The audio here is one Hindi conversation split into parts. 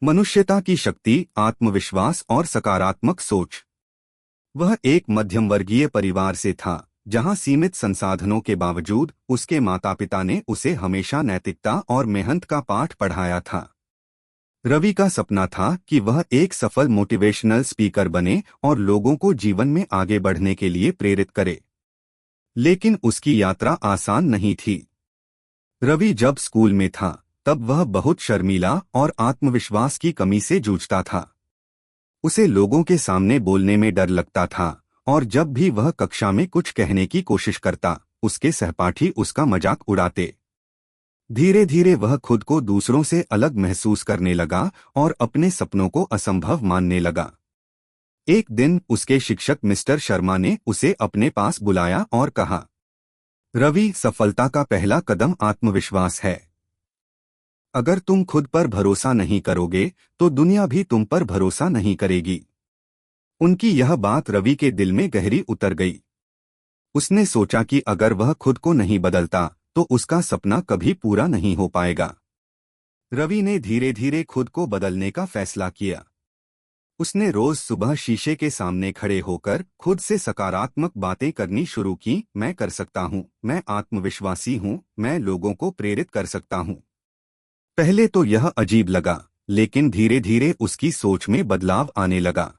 मनुष्यता की शक्ति, आत्मविश्वास और सकारात्मक सोच। वह एक मध्यम वर्गीय परिवार से था, जहां सीमित संसाधनों के बावजूद उसके माता पिता ने उसे हमेशा नैतिकता और मेहनत का पाठ पढ़ाया था। रवि का सपना था कि वह एक सफल मोटिवेशनल स्पीकर बने और लोगों को जीवन में आगे बढ़ने के लिए प्रेरित करे। लेकिन उसकी यात्रा आसान नहीं थी। रवि जब स्कूल में था, तब वह बहुत शर्मीला और आत्मविश्वास की कमी से जूझता था। उसे लोगों के सामने बोलने में डर लगता था और जब भी वह कक्षा में कुछ कहने की कोशिश करता, उसके सहपाठी उसका मजाक उड़ाते। धीरे धीरे वह खुद को दूसरों से अलग महसूस करने लगा और अपने सपनों को असंभव मानने लगा। एक दिन उसके शिक्षक मिस्टर शर्मा ने उसे अपने पास बुलाया और कहा, रवि, सफलता का पहला कदम आत्मविश्वास है। अगर तुम खुद पर भरोसा नहीं करोगे तो दुनिया भी तुम पर भरोसा नहीं करेगी। उनकी यह बात रवि के दिल में गहरी उतर गई। उसने सोचा कि अगर वह खुद को नहीं बदलता तो उसका सपना कभी पूरा नहीं हो पाएगा। रवि ने धीरे धीरे खुद को बदलने का फैसला किया। उसने रोज सुबह शीशे के सामने खड़े होकर खुद से सकारात्मक बातें करनी शुरू की। मैं कर सकता हूँ, मैं आत्मविश्वासी हूँ, मैं लोगों को प्रेरित कर सकता हूँ। पहले तो यह अजीब लगा, लेकिन धीरे धीरे उसकी सोच में बदलाव आने लगा।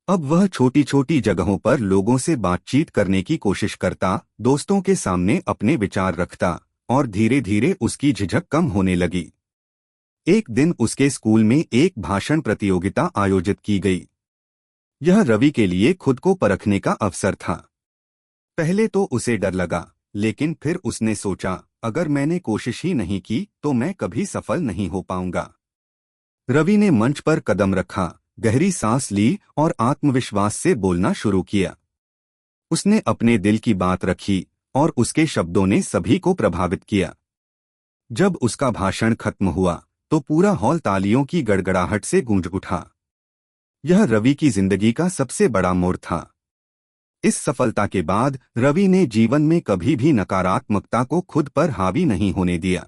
अब वह छोटी छोटी जगहों पर लोगों से बातचीत करने की कोशिश करता, दोस्तों के सामने अपने विचार रखता और धीरे धीरे उसकी झिझक कम होने लगी। एक दिन उसके स्कूल में एक भाषण प्रतियोगिता आयोजित की गई। यह रवि के लिए खुद को परखने का अवसर था। पहले तो उसे डर लगा, लेकिन फिर उसने सोचा, अगर मैंने कोशिश ही नहीं की तो मैं कभी सफल नहीं हो पाऊंगा। रवि ने मंच पर कदम रखा, गहरी सांस ली और आत्मविश्वास से बोलना शुरू किया। उसने अपने दिल की बात रखी और उसके शब्दों ने सभी को प्रभावित किया। जब उसका भाषण खत्म हुआ तो पूरा हॉल तालियों की गड़गड़ाहट से गूंज उठा। यह रवि की जिंदगी का सबसे बड़ा मोड़ था। इस सफलता के बाद रवि ने जीवन में कभी भी नकारात्मकता को खुद पर हावी नहीं होने दिया।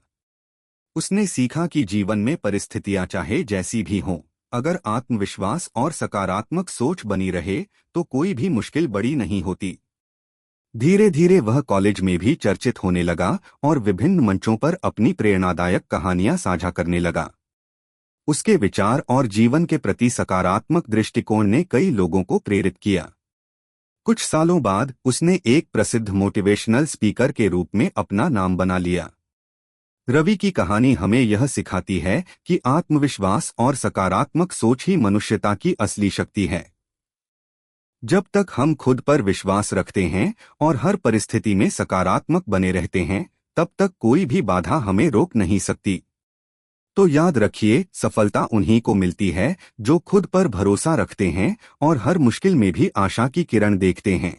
उसने सीखा कि जीवन में परिस्थितियां चाहे जैसी भी हों, अगर आत्मविश्वास और सकारात्मक सोच बनी रहे तो कोई भी मुश्किल बड़ी नहीं होती। धीरे धीरे वह कॉलेज में भी चर्चित होने लगा और विभिन्न मंचों पर अपनी प्रेरणादायक कहानियां साझा करने लगा। उसके विचार और जीवन के प्रति सकारात्मक दृष्टिकोण ने कई लोगों को प्रेरित किया। कुछ सालों बाद उसने एक प्रसिद्ध मोटिवेशनल स्पीकर के रूप में अपना नाम बना लिया। रवि की कहानी हमें यह सिखाती है कि आत्मविश्वास और सकारात्मक सोच ही मनुष्यता की असली शक्ति है। जब तक हम खुद पर विश्वास रखते हैं और हर परिस्थिति में सकारात्मक बने रहते हैं, तब तक कोई भी बाधा हमें रोक नहीं सकती। तो याद रखिए, सफलता उन्हीं को मिलती है जो खुद पर भरोसा रखते हैं और हर मुश्किल में भी आशा की किरण देखते हैं।